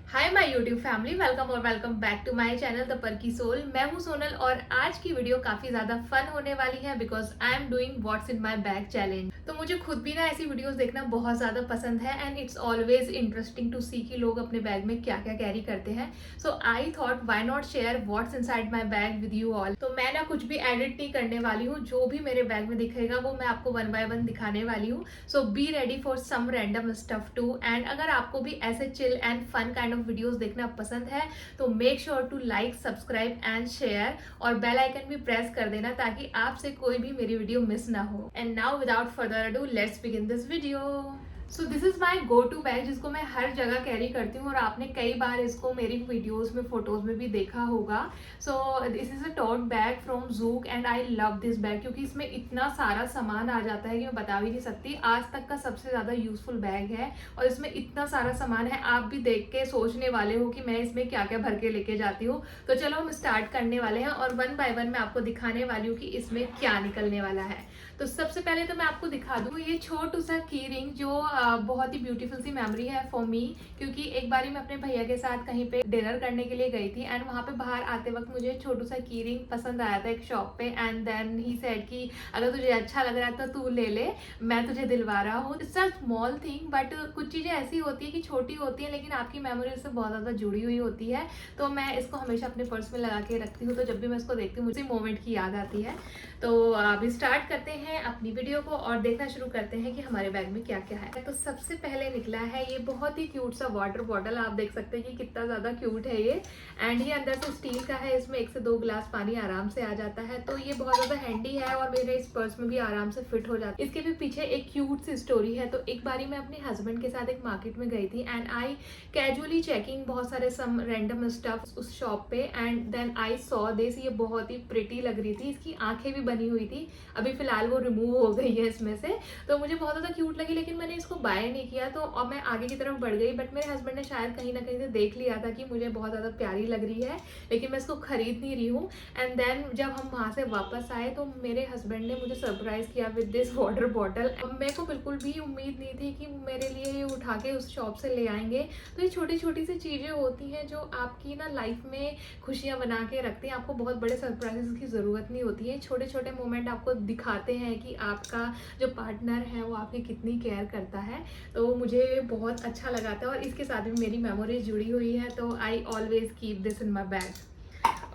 Hi my YouTube family, welcome और welcome back to my channel the perky soul. मैं हूं सोनल और आज की वीडियो काफी ज्यादा फन होने वाली है because I am doing what's in my bag challenge. तो मुझे खुद भी ना ऐसी वीडियोस देखना बहुत ज्यादा पसंद है and it's always interesting to see कि लोग अपने बैग में क्या क्या कैरी करते हैं। So I thought why not share what's inside my bag with you all. तो मैं ना कुछ भी एडिट नहीं करने वाली हूँ, जो भी मेरे बैग में दिखेगा वो मैं आपको वन बाय वन दिखाने वाली हूँ। So be ready for some random stuff too. And अगर आपको भी ऐसे chill and fun kind of videos देखना पसंद है तो make sure to like, subscribe and share और बेल आइकन भी प्रेस कर देना ताकि आपसे कोई भी मेरी वीडियो मिस ना हो। And now without further ado let's begin this video. So this is my go to bag जिसको मैं हर जगह कैरी करती हूँ और आपने कई बार इसको मेरी वीडियोस में, फोटोज में भी देखा होगा। So this is a tote bag from Zouk and I love this bag क्योंकि इसमें इतना सारा सामान आ जाता है कि मैं बता भी नहीं सकती। आज तक का सबसे ज़्यादा यूजफुल बैग है और इसमें इतना सारा सामान है, आप भी देख के सोचने वाले हो कि मैं इसमें क्या क्या भर के लेके जाती हूँ। तो चलो हम स्टार्ट करने वाले हैं और वन बाय वन मैं आपको दिखाने वाली हूँ कि इसमें क्या निकलने वाला है। तो सबसे पहले तो मैं आपको दिखा दूँ ये छोटू सा की रिंग जो बहुत ही ब्यूटीफुल सी मेमोरी है फॉर मी, क्योंकि एक बारी मैं अपने भैया के साथ कहीं पे डिनर करने के लिए गई थी एंड वहाँ पे बाहर आते वक्त मुझे छोटू सा की रिंग पसंद आया था एक शॉप पे एंड देन ही सेड कि अगर तुझे अच्छा लग रहा है तो तू ले ले, मैं तुझे दिलवा रहा हूँ। It's a small thing but कुछ चीज़ें ऐसी होती है कि छोटी होती है लेकिन आपकी मेमोरी उससे बहुत ज़्यादा जुड़ी हुई होती है। तो मैं इसको हमेशा अपने पर्स में लगा के रखती हूँ, तो जब भी मैं इसको देखती हूँ मुझे मोमेंट की याद आती है। तो अभी स्टार्ट करते हैं अपनी वीडियो को और देखना शुरू करते हैं कि हमारे बैग में क्या क्या है। तो सबसे पहले निकला है ये बहुत ही क्यूट सा वाटर बॉटल। आप देख सकते हैं कि कितना ज़्यादा क्यूट है ये एंड ये अंदर से स्टील का है, इसमें 1 से 2 गिलास पानी आराम से आ जाता है। तो ये बहुत ज़्यादा हैंडी है और मेरे इस पर्स में भी आराम से फिट हो जाता है। इसके भी पीछे एक क्यूट सी स्टोरी है। तो एक बारी मैं अपने हस्बैंड के साथ एक मार्केट में गई थी एंड आई कैजुअली चेकिंग बहुत सारे सम रैंडम स्टफ उस शॉप पे and then I saw this. ये बहुत ही प्रिटी लग रही थी, इसकी आंखें भी बनी हुई थी, अभी फिलहाल वो रिमूव हो गई है इसमें से। तो मुझे बहुत ज़्यादा क्यूट लगी लेकिन मैंने इसको बाय नहीं किया। तो अब मैं आगे की तरफ बढ़ गई बट मेरे हस्बैंड ने शायद कहीं ना कहीं से देख लिया था कि मुझे बहुत ज़्यादा प्यारी लग रही है लेकिन मैं इसको खरीद नहीं रही हूँ। एंड देन जब हम वहाँ से वापस आए तो मेरे हस्बैंड ने मुझे सरप्राइज़ किया विद दिस वाटर बॉटल। अब मेरे को बिल्कुल भी उम्मीद नहीं थी कि मेरे लिए ये उठा के उस शॉप से ले आएंगे। तो ये छोटी छोटी सी चीज़ें होती हैं जो आपकी ना लाइफ में खुशियाँ बना के रखती हैं। आपको बहुत बड़े सरप्राइजेस की ज़रूरत नहीं होती है, छोटे छोटे मोमेंट आपको दिखाते हैं कि आपका जो पार्टनर है वो आपकी कितनी केयर करता है। तो मुझे बहुत अच्छा लगा था और इसके साथ भी मेरी मेमोरीज जुड़ी हुई है। तो I always keep this in my bag.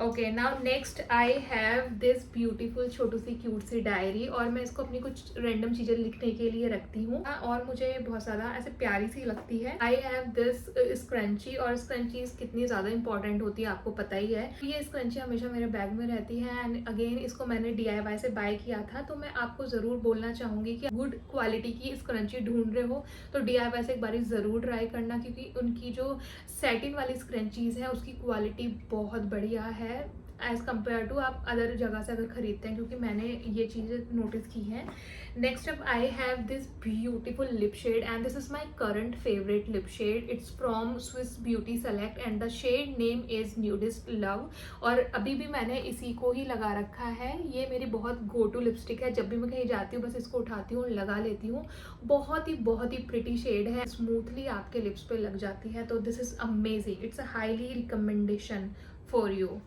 Okay now next I have this beautiful छोटी सी क्यूट सी डायरी और मैं इसको अपनी कुछ रैंडम चीज़ें लिखने के लिए रखती हूँ और मुझे बहुत ज़्यादा ऐसे प्यारी सी लगती है। आई हैव दिस स्क्रंची और स्क्रंचीज कितनी ज़्यादा इंपॉर्टेंट होती है आपको पता ही है। ये स्क्रंची हमेशा मेरे बैग में रहती है एंड अगेन इसको मैंने DIY से बाय किया था। तो मैं आपको ज़रूर बोलना चाहूँगी कि गुड क्वालिटी की स्क्रंची ढूंढ रहे हो तो DIY से एक बारी ज़रूर ट्राई करना, क्योंकि उनकी जो सैटिन वाली स्क्रंचीज़ है उसकी क्वालिटी बहुत बढ़िया है एज कम्पेयर टू आप अदर जगह से अगर खरीदते हैं, क्योंकि मैंने ये चीज़ें नोटिस की हैं। Next up I have this beautiful lip shade and this is my current favourite lip shade. It's from Swiss Beauty select and the shade name is nudist love और अभी भी मैंने इसी को ही लगा रखा है। ये मेरी बहुत गो टू लिपस्टिक है, जब भी मैं कहीं जाती हूँ बस इसको उठाती हूँ, लगा लेती हूँ। बहुत ही प्रिटी शेड है, स्मूथली आपके लिप्स पे लग जाती है। तो this is amazing, it's a highly recommendation for you.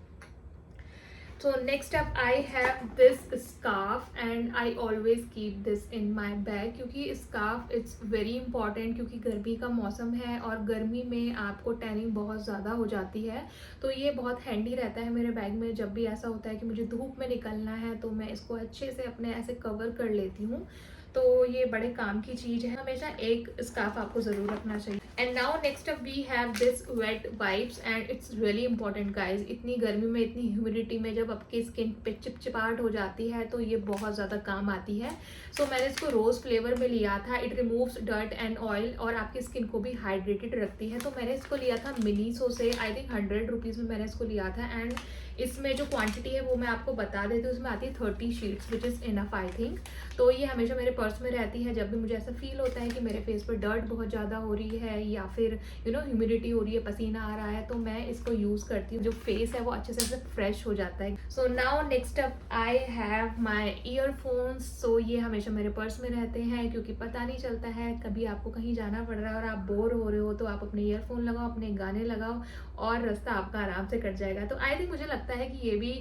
So next up I have this scarf and I always keep this in my bag क्योंकि scarf it's very important, क्योंकि गर्मी का मौसम है और गर्मी में आपको टैनिंग बहुत ज़्यादा हो जाती है। तो ये बहुत हैंडी रहता है मेरे बैग में। जब भी ऐसा होता है कि मुझे धूप में निकलना है तो मैं इसको अच्छे से अपने ऐसे कवर कर लेती हूँ। तो ये बड़े काम की चीज़ है, हमेशा एक स्कार्फ आपको ज़रूर रखना चाहिए। And now next up we have this wet wipes and it's really important guys. इतनी गर्मी में, इतनी ह्यूमिडिटी में जब आपकी स्किन पे चिपचिपाहट हो जाती है तो ये बहुत ज़्यादा काम आती है। सो मैंने इसको रोज़ फ्लेवर में लिया था। It removes dirt and oil और आपकी स्किन को भी हाइड्रेटेड रखती है। तो मैंने इसको लिया था मिनीसो से, आई थिंक 100 रुपीज़ में मैंने इसको लिया था एंड इसमें जो क्वांटिटी है वो मैं आपको बता देती हूँ। इसमें आती है 30 sheets which is enough I think. तो ये हमेशा मेरे पर्स में रहती है। जब भी मुझे ऐसा फील होता है कि मेरे फेस पर डर्ट बहुत ज़्यादा हो रही है या फिर ह्यूमिडिटी हो रही है, पसीना आ रहा है, तो मैं इसको यूज़ करती हूँ। जो फेस है वो अच्छे से फ्रेश हो जाता है। So now next up I have my earphones. So ये हमेशा मेरे पर्स में रहते हैं क्योंकि पता नहीं चलता है, कभी आपको कहीं जाना पड़ रहा है और आप बोर हो रहे हो तो आप अपने ईयरफोन लगाओ, अपने गाने लगाओ और रास्ता आपका आराम से कट जाएगा। तो आई थिंक मुझे लगता है कि ये भी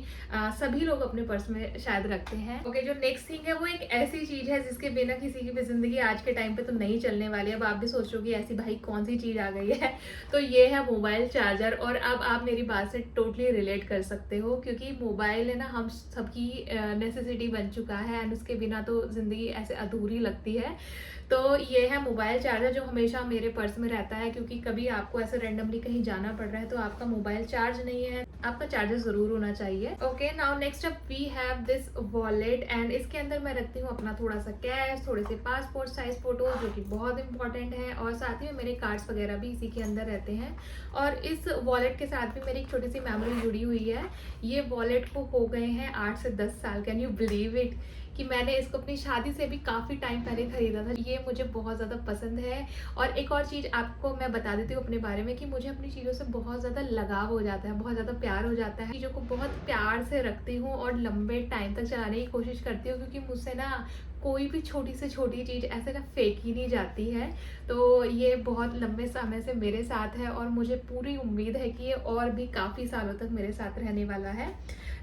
सभी लोग अपने पर्स में शायद रखते हैं। ओके, जो नेक्स्ट थिंग है वो एक ऐसी चीज है जिसके बिना किसी की भी जिंदगी आज के टाइम पे तो नहीं चलने वाली है। अब आप भी सोच रहे हो कि ऐसी भाई कौन सी चीज आ गई है, तो ये है मोबाइल चार्जर। और अब आप मेरी बात से टोटली रिलेट कर सकते हो क्योंकि मोबाइल है ना हम सबकी नेसेसिटी बन चुका है एंड उसके बिना तो जिंदगी ऐसे अधूरी लगती है। तो ये है मोबाइल चार्जर जो हमेशा मेरे पर्स में रहता है क्योंकि कभी आपको ऐसे रैंडमली कहीं जाना पड़ रहा है तो आपका मोबाइल चार्ज नहीं है, आपका चार्जर जरूर होना चाहिए। Okay, now next up we have this wallet एंड इसके अंदर मैं रखती हूँ अपना थोड़ा सा कैश, थोड़े से पासपोर्ट साइज फोटोज जो कि बहुत इंपॉर्टेंट है, और साथ ही में मेरे कार्ड्स वगैरह भी इसी के अंदर रहते हैं। और इस वॉलेट के साथ भी मेरी एक छोटी सी मेमोरी जुड़ी हुई है। ये वॉलेट को हो गए हैं 8 से 10 साल। कैन यू बिलीव इट कि मैंने इसको अपनी शादी से भी काफ़ी टाइम पहले खरीदा था। ये मुझे बहुत ज़्यादा पसंद है। और एक और चीज़ आपको मैं बता देती हूँ अपने बारे में कि मुझे अपनी चीज़ों से बहुत ज़्यादा लगाव हो जाता है, बहुत ज़्यादा प्यार हो जाता है। चीज़ों को बहुत प्यार से रखती हूँ और लंबे टाइम तक चलाने की कोशिश करती हूँ क्योंकि मुझसे ना कोई भी छोटी से छोटी चीज़ ऐसे ना फेंक ही नहीं जाती है। तो ये बहुत लंबे समय से मेरे साथ है और मुझे पूरी उम्मीद है कि ये और भी काफ़ी सालों तक मेरे साथ रहने वाला है।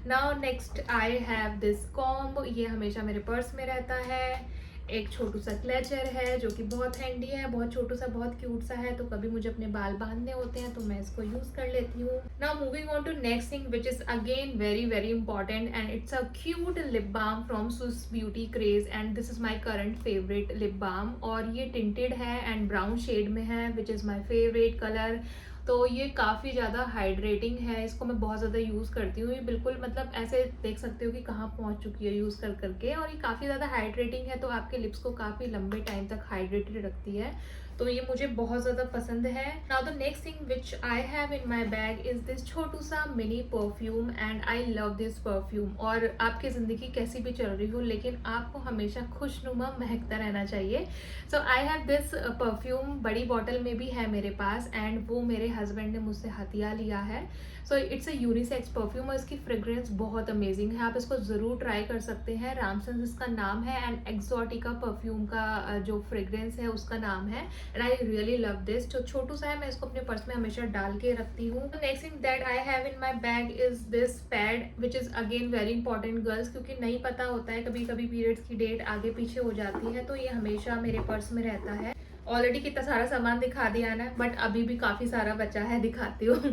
Now next I have this comb. ये हमेशा मेरे पर्स में रहता है। एक छोटू सा क्लेचर है जो कि बहुत हैंडी है, बहुत छोटू सा, बहुत क्यूट सा है। तो कभी मुझे अपने बाल बांधने होते हैं तो मैं इसको यूज कर लेती हूँ। Now moving on to next thing which is again very very important and it's a cute lip balm from Swiss Beauty craze and this is my current favourite lip balm. और ये tinted है and brown shade में है which is my favourite colour. तो ये काफ़ी ज़्यादा hydrating है, इसको मैं बहुत ज़्यादा यूज़ करती हूँ। ये बिल्कुल मतलब ऐसे देख सकते हो कि कहाँ पहुँच चुकी है यूज़ कर करके। और ये काफ़ी ज़्यादा हाइड्रेटिंग है तो आपके लिप्स को काफ़ी लंबे टाइम तक हाइड्रेटेड रखती है। तो ये मुझे बहुत ज़्यादा पसंद है। Now the next thing which I have in my bag is this छोटू सा mini perfume and I love this perfume. और आपकी ज़िंदगी कैसी भी चल रही हो लेकिन आपको हमेशा खुशनुमा महकता रहना चाहिए। सो आई हैव दिस परफ्यूम, बड़ी बॉटल में भी है मेरे पास एंड वो मेरे हस्बैंड ने मुझसे हथिया लिया है। So it's a unisex perfume और इसकी फ्रेग्रेंस बहुत अमेजिंग है, आप इसको ज़रूर ट्राई कर सकते हैं। रामसन्स इसका नाम है एंड एक्सोटिका परफ्यूम का जो फ्रेग्रेंस है उसका नाम है and I really love this. जो छोटू सा है मैं इसको अपने पर्स में हमेशा डाल के रखती हूँ। Next thing that I have in my bag is this pad which is again very important girls, क्योंकि नहीं पता होता है कभी कभी पीरियड्स की डेट आगे पीछे हो जाती है, तो ये हमेशा मेरे पर्स में रहता है। ऑलरेडी कितना सारा सामान दिखा दिया ना, बट अभी भी काफ़ी सारा बचा है, दिखाती हूँ।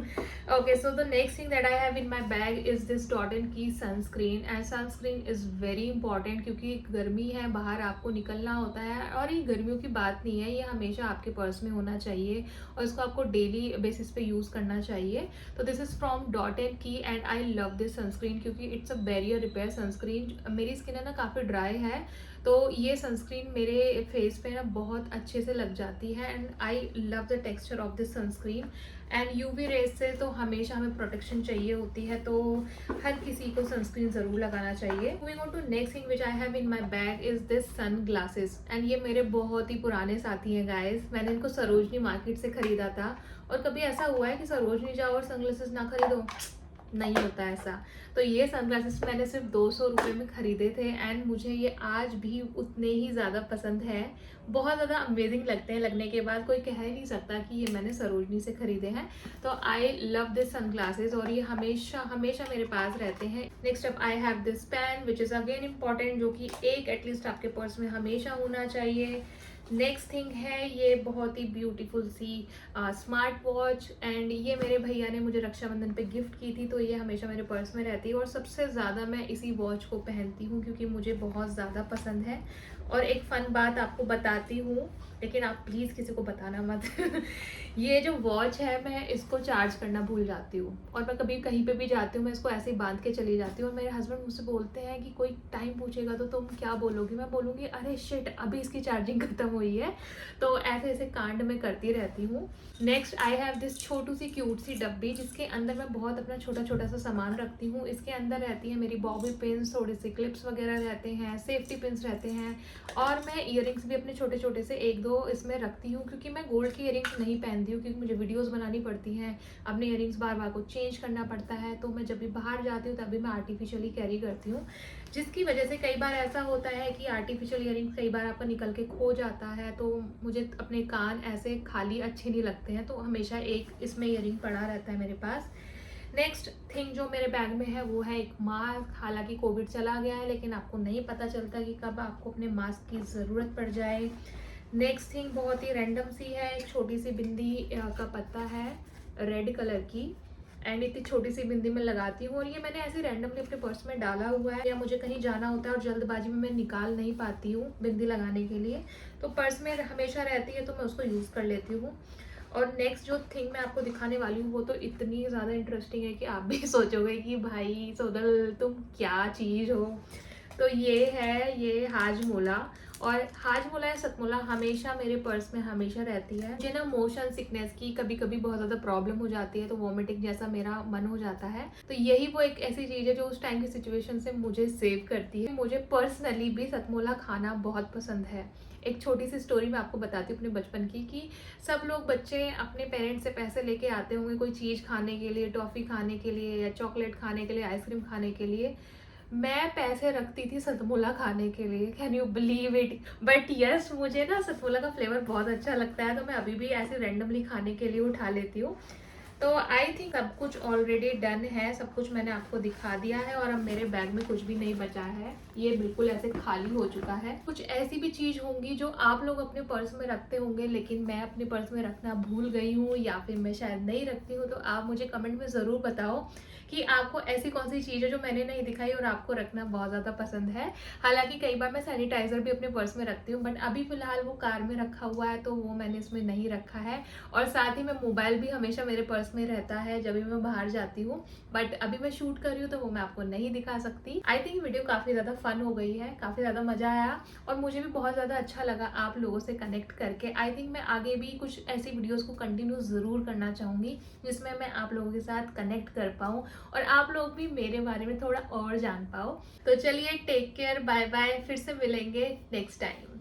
Okay, so the next thing that I have in my bag is this Dot and Key sunscreen and sunscreen is very important क्योंकि गर्मी है, बाहर आपको निकलना होता है। और ये गर्मियों की बात नहीं है, ये हमेशा आपके पर्स में होना चाहिए और इसको आपको डेली बेसिस पे यूज़ करना चाहिए। तो this is from Dot and Key and I love this sunscreen क्योंकि it's a barrier repair sunscreen. मेरी स्किन है ना काफ़ी ड्राई है, तो ये सनस्क्रीन मेरे फेस पे ना बहुत अच्छे से लग जाती है and I love the texture of this sunscreen. And UV rays से तो हमेशा हमें प्रोटेक्शन चाहिए होती है, तो हर किसी को सनस्क्रीन ज़रूर लगाना चाहिए। Moving on to next thing which I have in my bag is this sunglasses and ये मेरे बहुत ही पुराने साथी हैं गाइज। मैंने इनको सरोजनी मार्केट से ख़रीदा था और कभी ऐसा हुआ है कि सरोजनी जाओ और सनग्लासेस ना खरीदो? नहीं होता ऐसा। तो ये सनग्लासेस मैंने सिर्फ 200 रुपये में ख़रीदे थे एंड मुझे ये आज भी उतने ही ज़्यादा पसंद है। बहुत ज़्यादा अमेजिंग लगते हैं, लगने के बाद कोई कह ही नहीं सकता कि ये मैंने सरोजनी से ख़रीदे हैं। तो आई लव दिस सनग्लासेस और ये हमेशा हमेशा मेरे पास रहते हैं। Next up I have this pen which is again important, जो कि एक एटलीस्ट आपके पर्स में हमेशा होना चाहिए। नेक्स्ट थिंग है ये बहुत ही ब्यूटीफुल सी स्मार्ट वॉच एंड ये मेरे भैया ने मुझे रक्षाबंधन पे गिफ्ट की थी, तो ये हमेशा मेरे पर्स में रहती है और सबसे ज़्यादा मैं इसी वॉच को पहनती हूँ क्योंकि मुझे बहुत ज़्यादा पसंद है। और एक फ़न बात आपको बताती हूँ, लेकिन आप प्लीज़ किसी को बताना मत। ये जो वॉच है मैं इसको चार्ज करना भूल जाती हूँ और मैं कभी कहीं पे भी जाती हूँ मैं इसको ऐसे ही बांध के चली जाती हूँ और मेरे हस्बैंड मुझसे बोलते हैं कि कोई टाइम पूछेगा तो तुम क्या बोलोगी? मैं बोलूँगी अरे शिट, अभी इसकी चार्जिंग खत्म हुई है, तो ऐसे ऐसे कांड मैं करती रहती हूँ। नेक्स्ट आई हैव दिस छोटू सी क्यूट सी डब्बी, जिसके अंदर मैं बहुत अपना छोटा छोटा सा सामान रखती हूँ। इसके अंदर रहती है मेरी बॉबी पिन्स, थोड़े से क्लिप्स वगैरह रहते हैं, सेफ्टी पिन्स रहते हैं, और मैं ईयरिंग्स भी अपने छोटे छोटे से 1-2 इसमें रखती हूँ, क्योंकि मैं गोल्ड की ईयरिंग्स नहीं पहनती हूँ, क्योंकि मुझे वीडियोस बनानी पड़ती हैं, अपने ईयरिंग्स बार बार को चेंज करना पड़ता है। तो मैं जब भी बाहर जाती हूँ तभी मैं आर्टिफिशियली कैरी करती हूँ, जिसकी वजह से कई बार ऐसा होता है कि आर्टिफिशियल ईयरिंग्स कई बार आपका निकल के खो जाता है, तो मुझे अपने कान ऐसे खाली अच्छे नहीं लगते हैं, तो हमेशा एक इसमें ईयरिंग पड़ा रहता है मेरे पास। नेक्स्ट थिंग जो मेरे बैग में है वो है एक मास्क। हालांकि कोविड चला गया है, लेकिन आपको नहीं पता चलता कि कब आपको अपने मास्क की ज़रूरत पड़ जाए। नेक्स्ट थिंग बहुत ही रैंडम सी है, एक छोटी सी बिंदी का पत्ता है रेड कलर की, एंड इतनी छोटी सी बिंदी में लगाती हूँ, और ये मैंने ऐसे रैंडमली अपने पर्स में डाला हुआ है, या मुझे कहीं जाना होता है और जल्दबाजी में मैं निकाल नहीं पाती हूँ बिंदी लगाने के लिए, तो पर्स में हमेशा रहती है, तो मैं उसको यूज़ कर लेती हूँ। और नेक्स्ट जो थिंग मैं आपको दिखाने वाली हूँ वो तो इतनी ज़्यादा इंटरेस्टिंग है कि आप भी सोचोगे कि भाई सोनल तुम क्या चीज़ हो। तो ये हाजमोला, और हाजमोला या सतमोला हमेशा मेरे पर्स में हमेशा रहती है। मुझे ना मोशन सिकनेस की कभी कभी बहुत ज़्यादा प्रॉब्लम हो जाती है, तो वॉमिटिंग जैसा मेरा मन हो जाता है, तो यही वो एक ऐसी चीज़ है जो उस टाइम की सिचुएशन से मुझे सेव करती है। मुझे पर्सनली भी सतमोला खाना बहुत पसंद है। एक छोटी सी स्टोरी मैं आपको बताती हूँ अपने बचपन की, कि सब लोग बच्चे अपने पेरेंट्स से पैसे लेके आते होंगे कोई चीज़ खाने के लिए, टॉफ़ी खाने के लिए, या चॉकलेट खाने के लिए, आइसक्रीम खाने के लिए। मैं पैसे रखती थी सतमोला खाने के लिए, can you believe it. But yes, मुझे ना सतमोला का फ्लेवर बहुत अच्छा लगता है, तो मैं अभी भी ऐसे रैंडमली खाने के लिए उठा लेती हूँ। तो आई थिंक सब कुछ ऑलरेडी डन है, सब कुछ मैंने आपको दिखा दिया है, और अब मेरे बैग में कुछ भी नहीं बचा है, ये बिल्कुल ऐसे खाली हो चुका है। कुछ ऐसी भी चीज़ होंगी जो आप लोग अपने पर्स में रखते होंगे, लेकिन मैं अपने पर्स में रखना भूल गई हूँ, या फिर मैं शायद नहीं रखती हूँ, तो आप मुझे कमेंट में ज़रूर बताओ कि आपको ऐसी कौन सी चीज़ है जो मैंने नहीं दिखाई और आपको रखना बहुत ज़्यादा पसंद है। हालांकि कई बार मैं सैनिटाइज़र भी अपने पर्स में रखती हूँ, बट अभी फ़िलहाल वो कार में रखा हुआ है, तो वो मैंने इसमें नहीं रखा है। और साथ ही में मोबाइल भी हमेशा मेरे पर्स में रहता है जब भी मैं बाहर जाती हूँ, बट अभी मैं शूट कर रही हूँ तो वो मैं आपको नहीं दिखा सकती। आई थिंक वीडियो काफ़ी ज़्यादा फन हो गई है, काफ़ी ज़्यादा मज़ा आया, और मुझे भी बहुत ज़्यादा अच्छा लगा आप लोगों से कनेक्ट करके। आई थिंक मैं आगे भी कुछ ऐसी वीडियोज़ को कंटिन्यू ज़रूर करना चाहूँगी, जिसमें मैं आप लोगों के साथ कनेक्ट कर पाऊँ, और आप लोग भी मेरे बारे में थोड़ा और जान पाओ। तो चलिए, टेक केयर, बाय बाय, फिर से मिलेंगे नेक्स्ट टाइम।